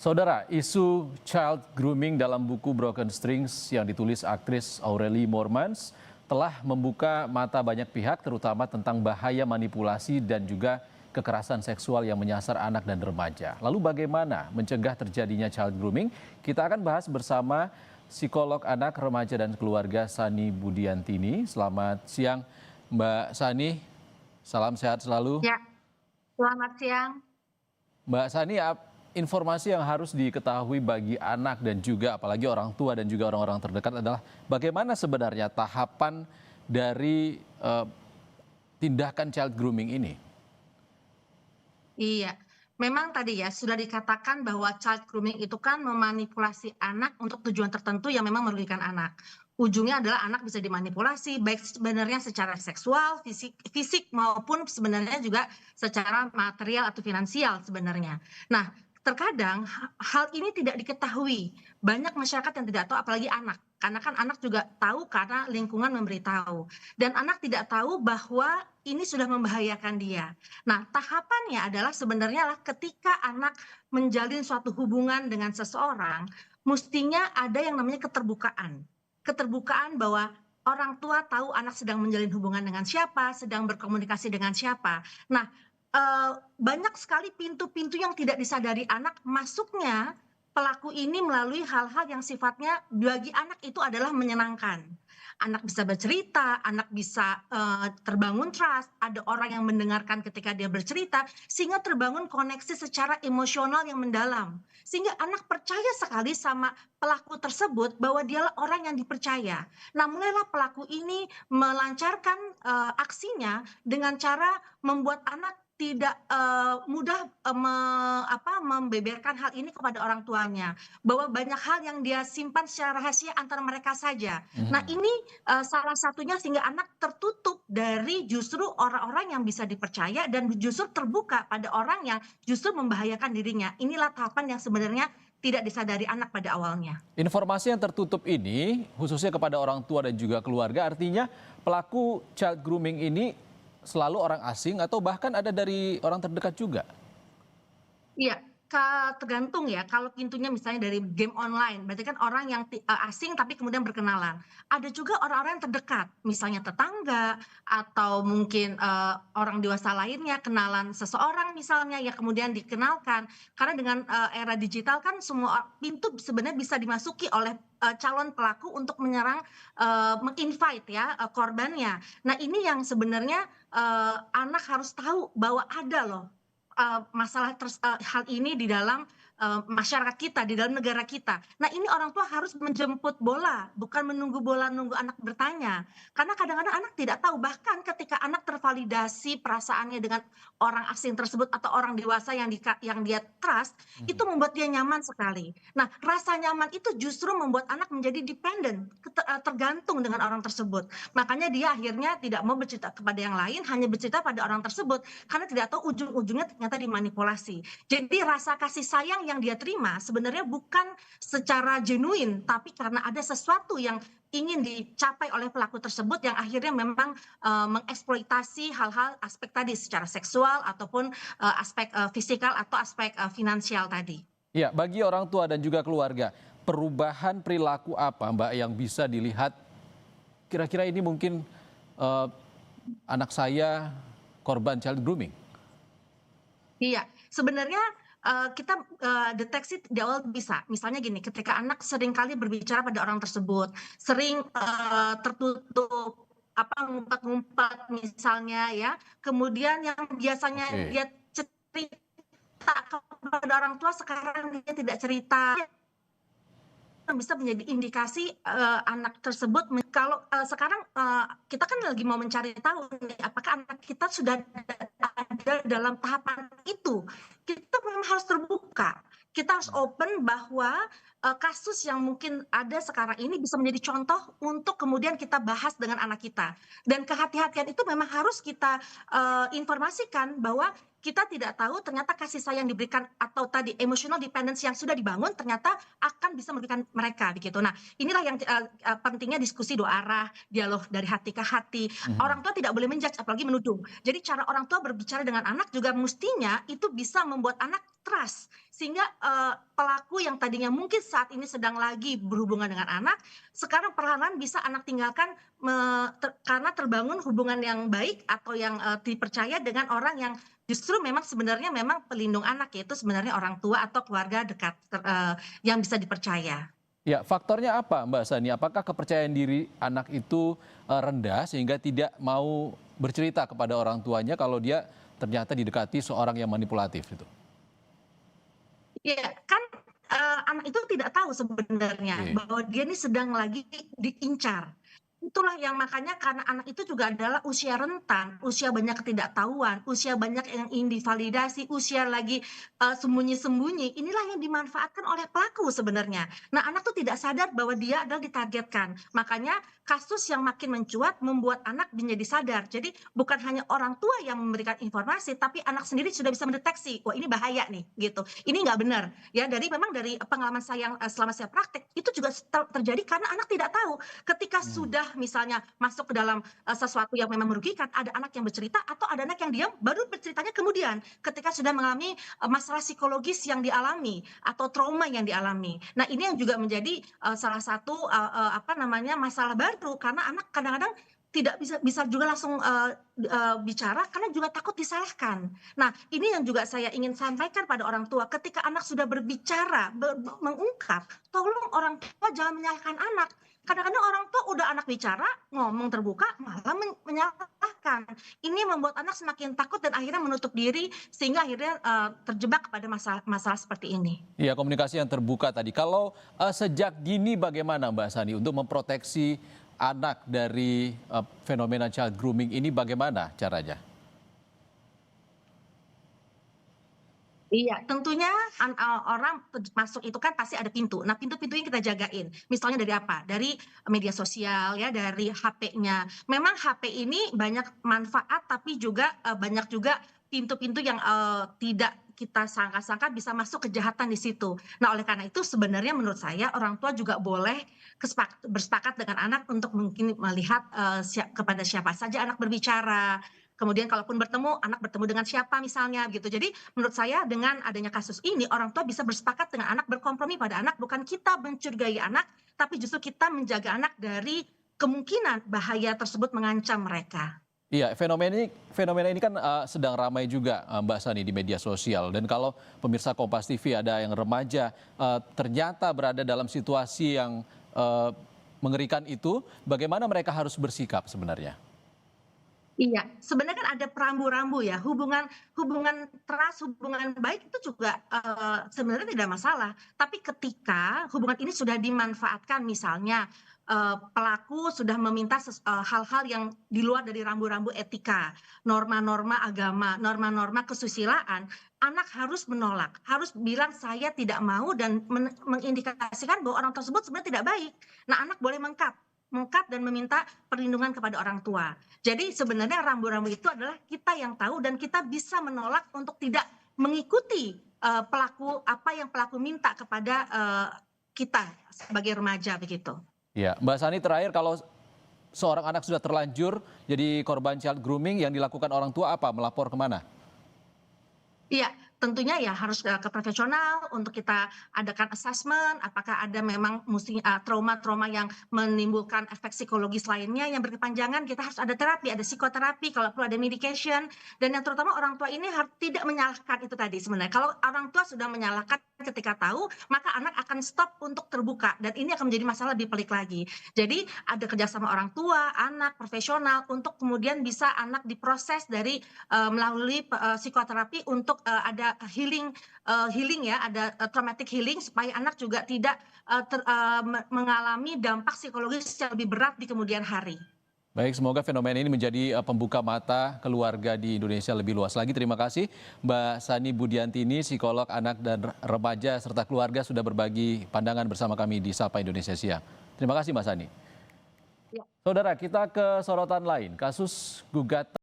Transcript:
Saudara, isu child grooming dalam buku Broken Strings yang ditulis aktris Aurelie Moormans telah membuka mata banyak pihak terutama tentang bahaya manipulasi dan juga kekerasan seksual yang menyasar anak dan remaja. Lalu bagaimana mencegah terjadinya child grooming? Kita akan bahas bersama psikolog anak, remaja dan keluarga Sani Budiantini. Selamat siang Mbak Sani, salam sehat selalu. Ya, selamat siang. Mbak Sani, informasi yang harus diketahui bagi anak dan juga apalagi orang tua dan juga orang-orang terdekat adalah bagaimana sebenarnya tahapan dari tindakan child grooming ini? Iya, memang tadi ya sudah dikatakan bahwa child grooming itu kan memanipulasi anak untuk tujuan tertentu yang memang merugikan anak. Ujungnya adalah anak bisa dimanipulasi baik sebenarnya secara seksual, fisik maupun sebenarnya juga secara material atau finansial sebenarnya. Nah, terkadang hal ini tidak diketahui. Banyak masyarakat yang tidak tahu apalagi anak. Karena kan anak juga tahu karena lingkungan memberitahu. Dan anak tidak tahu bahwa ini sudah membahayakan dia. Nah, tahapannya adalah sebenarnya lah ketika anak menjalin suatu hubungan dengan seseorang, mestinya ada yang namanya keterbukaan. Keterbukaan bahwa orang tua tahu anak sedang menjalin hubungan dengan siapa, sedang berkomunikasi dengan siapa. Nah, banyak sekali pintu-pintu yang tidak disadari anak masuknya pelaku ini melalui hal-hal yang sifatnya bagi anak itu adalah menyenangkan. Anak bisa bercerita, anak bisa terbangun trust, ada orang yang mendengarkan ketika dia bercerita, sehingga terbangun koneksi secara emosional yang mendalam. Sehingga anak percaya sekali sama pelaku tersebut bahwa dialah orang yang dipercaya. Nah, mulailah pelaku ini melancarkan aksinya dengan cara membuat anak tidak mudah membeberkan hal ini kepada orang tuanya, bahwa banyak hal yang dia simpan secara rahasia antara mereka saja. Nah, ini salah satunya sehingga anak tertutup dari justru orang-orang yang bisa dipercaya dan justru terbuka pada orang yang justru membahayakan dirinya. Inilah tahapan yang sebenarnya tidak disadari anak pada awalnya. Informasi yang tertutup ini khususnya kepada orang tua dan juga keluarga artinya pelaku child grooming ini selalu orang asing atau bahkan ada dari orang terdekat juga? Iya, tergantung ya, kalau pintunya misalnya dari game online, berarti kan orang yang asing tapi kemudian berkenalan. Ada juga orang-orang yang terdekat, misalnya tetangga atau mungkin, orang dewasa lainnya kenalan seseorang misalnya yang kemudian dikenalkan. Karena dengan, era digital kan semua pintu sebenarnya bisa dimasuki oleh, calon pelaku untuk menyerang, meng-invite ya, korbannya. Nah, ini yang sebenarnya, anak harus tahu bahwa ada loh hal ini di dalam masyarakat kita, di dalam negara kita. Nah, ini orang tua harus menjemput bola, bukan menunggu bola, nunggu anak bertanya. Karena kadang-kadang anak tidak tahu, bahkan ketika anak tervalidasi perasaannya dengan orang asing tersebut atau orang dewasa yang dia trust, itu membuat dia nyaman sekali. Nah, rasa nyaman itu justru membuat anak menjadi dependent, tergantung dengan orang tersebut. Makanya dia akhirnya tidak mau bercerita kepada yang lain, hanya bercerita pada orang tersebut karena tidak tahu ujung-ujungnya ternyata dimanipulasi. Jadi rasa kasih sayang yang dia terima sebenarnya bukan secara genuine, tapi karena ada sesuatu yang ingin dicapai oleh pelaku tersebut yang akhirnya memang mengeksploitasi hal-hal aspek tadi secara seksual ataupun aspek fisikal atau aspek finansial tadi. Ya, bagi orang tua dan juga keluarga, perubahan perilaku apa Mbak yang bisa dilihat kira-kira ini mungkin anak saya korban child grooming? Iya, sebenarnya, kita, deteksi di awal bisa. Misalnya gini, ketika anak seringkali berbicara pada orang tersebut, sering, tertutup, ngumpet-ngumpet misalnya ya, kemudian yang biasanya Oke. dia cerita kepada orang tua sekarang dia tidak cerita. Bisa menjadi indikasi, anak tersebut kalau, sekarang, kita kan lagi mau mencari tahu nih, apakah anak kita sudah ada dalam tahapan itu. Kita memang harus terbuka, kita harus open bahwa, kasus yang mungkin ada sekarang ini bisa menjadi contoh untuk kemudian kita bahas dengan anak kita. Dan kehati-hatian itu memang harus kita, informasikan bahwa kita tidak tahu ternyata kasih sayang diberikan atau tadi emotional dependence yang sudah dibangun ternyata akan bisa merugikan mereka begitu. Nah, inilah yang, pentingnya diskusi dua arah, dialog dari hati ke hati. Mhm. Orang tua tidak boleh menjudge apalagi menuduh. Jadi cara orang tua berbicara dengan anak juga mestinya itu bisa membuat anak trust sehingga, pelaku yang tadinya mungkin saat ini sedang lagi berhubungan dengan anak, sekarang perlahan-lahan bisa anak tinggalkan karena terbangun hubungan yang baik atau yang, dipercaya dengan orang yang justru memang sebenarnya memang pelindung anak, yaitu sebenarnya orang tua atau keluarga dekat yang bisa dipercaya. Ya, faktornya apa Mbak Sani? Apakah kepercayaan diri anak itu rendah sehingga tidak mau bercerita kepada orang tuanya kalau dia ternyata didekati seorang yang manipulatif itu? Iya, kan, anak itu tidak tahu sebenarnya Oke. bahwa dia ini sedang lagi diincar. Itulah yang makanya karena anak itu juga adalah usia rentan, usia banyak ketidaktahuan, usia banyak yang ingin divalidasi, usia lagi, sembunyi-sembunyi, inilah yang dimanfaatkan oleh pelaku sebenarnya. Nah, anak tuh tidak sadar bahwa dia adalah ditargetkan. Makanya kasus yang makin mencuat membuat anak menjadi sadar. Jadi bukan hanya orang tua yang memberikan informasi, tapi anak sendiri sudah bisa mendeteksi, "Wah, ini bahaya nih," gitu. "Ini nggak benar." Ya, memang dari pengalaman saya yang, selama saya praktek, itu juga terjadi karena anak tidak tahu. Ketika Hmm. sudah misalnya masuk ke dalam, sesuatu yang memang merugikan, ada anak yang bercerita atau ada anak yang diam, baru berceritanya kemudian, ketika sudah mengalami, masalah psikologis yang dialami atau trauma yang dialami. Nah, ini yang juga menjadi, salah satu, apa namanya, masalah baru karena anak kadang-kadang tidak bisa bisa juga langsung, bicara karena juga takut disalahkan. Nah, ini yang juga saya ingin sampaikan pada orang tua, ketika anak sudah berbicara, mengungkap, tolong orang tua jangan menyalahkan anak. Kadang-kadang orang tua udah anak bicara, ngomong terbuka, malah menyalahkan. Ini membuat anak semakin takut dan akhirnya menutup diri, sehingga akhirnya, terjebak pada masalah masalah seperti ini. Iya, komunikasi yang terbuka tadi. Kalau sejak dini bagaimana Mbak Sani untuk memproteksi anak dari fenomena child grooming ini bagaimana caranya? Iya, tentunya orang masuk itu kan pasti ada pintu. Nah, pintu-pintunya kita jagain. Misalnya dari apa? Dari media sosial ya, dari HP-nya. Memang HP ini banyak manfaat, tapi juga, banyak juga pintu-pintu yang, tidak kita sangka-sangka bisa masuk kejahatan di situ. Nah, oleh karena itu sebenarnya menurut saya orang tua juga boleh bersepakat dengan anak untuk mungkin melihat, kepada siapa saja anak berbicara, kemudian kalaupun bertemu, anak bertemu dengan siapa misalnya gitu. Jadi menurut saya dengan adanya kasus ini, orang tua bisa bersepakat dengan anak, berkompromi pada anak, bukan kita mencurigai anak, tapi justru kita menjaga anak dari kemungkinan bahaya tersebut mengancam mereka. Iya, fenomena ini kan sedang ramai juga Mbak Sani di media sosial dan kalau pemirsa Kompas TV ada yang remaja ternyata berada dalam situasi yang mengerikan itu, bagaimana mereka harus bersikap sebenarnya? Iya, sebenarnya kan ada perambu-rambu ya, hubungan hubungan trust, hubungan baik itu juga, sebenarnya tidak masalah. Tapi ketika hubungan ini sudah dimanfaatkan misalnya, pelaku sudah meminta hal-hal yang di luar dari rambu-rambu etika, norma-norma agama, norma-norma kesusilaan, anak harus menolak, harus bilang, "Saya tidak mau," dan mengindikasikan bahwa orang tersebut sebenarnya tidak baik. Nah, anak boleh mengkat dan meminta perlindungan kepada orang tua. Jadi sebenarnya rambu-rambu itu adalah kita yang tahu dan kita bisa menolak untuk tidak mengikuti, apa yang pelaku minta kepada, kita sebagai remaja begitu. Ya, Mbak Sani terakhir kalau seorang anak sudah terlanjur jadi korban child grooming yang dilakukan orang tua apa? Melapor kemana? Iya, tentunya ya harus, ke profesional untuk kita adakan assessment, apakah ada memang trauma-trauma yang menimbulkan efek psikologis lainnya yang berkepanjangan, kita harus ada terapi, ada psikoterapi, kalau perlu ada medication, dan yang terutama orang tua ini tidak menyalahkan itu tadi sebenarnya. Kalau orang tua sudah menyalahkan ketika tahu, maka anak akan stop untuk terbuka dan ini akan menjadi masalah lebih pelik lagi. Jadi ada kerjasama orang tua, anak, profesional untuk kemudian bisa anak diproses dari melalui psikoterapi untuk, ada healing ya, ada, traumatic healing supaya anak juga tidak, mengalami dampak psikologis yang lebih berat di kemudian hari. Baik, semoga fenomena ini menjadi pembuka mata keluarga di Indonesia lebih luas lagi. Terima kasih Mbak Sani Budiantini, psikolog anak dan remaja serta keluarga sudah berbagi pandangan bersama kami di Sapa Indonesia Siang. Terima kasih Mbak Sani. Ya. Saudara, kita ke sorotan lain. Kasus gugatan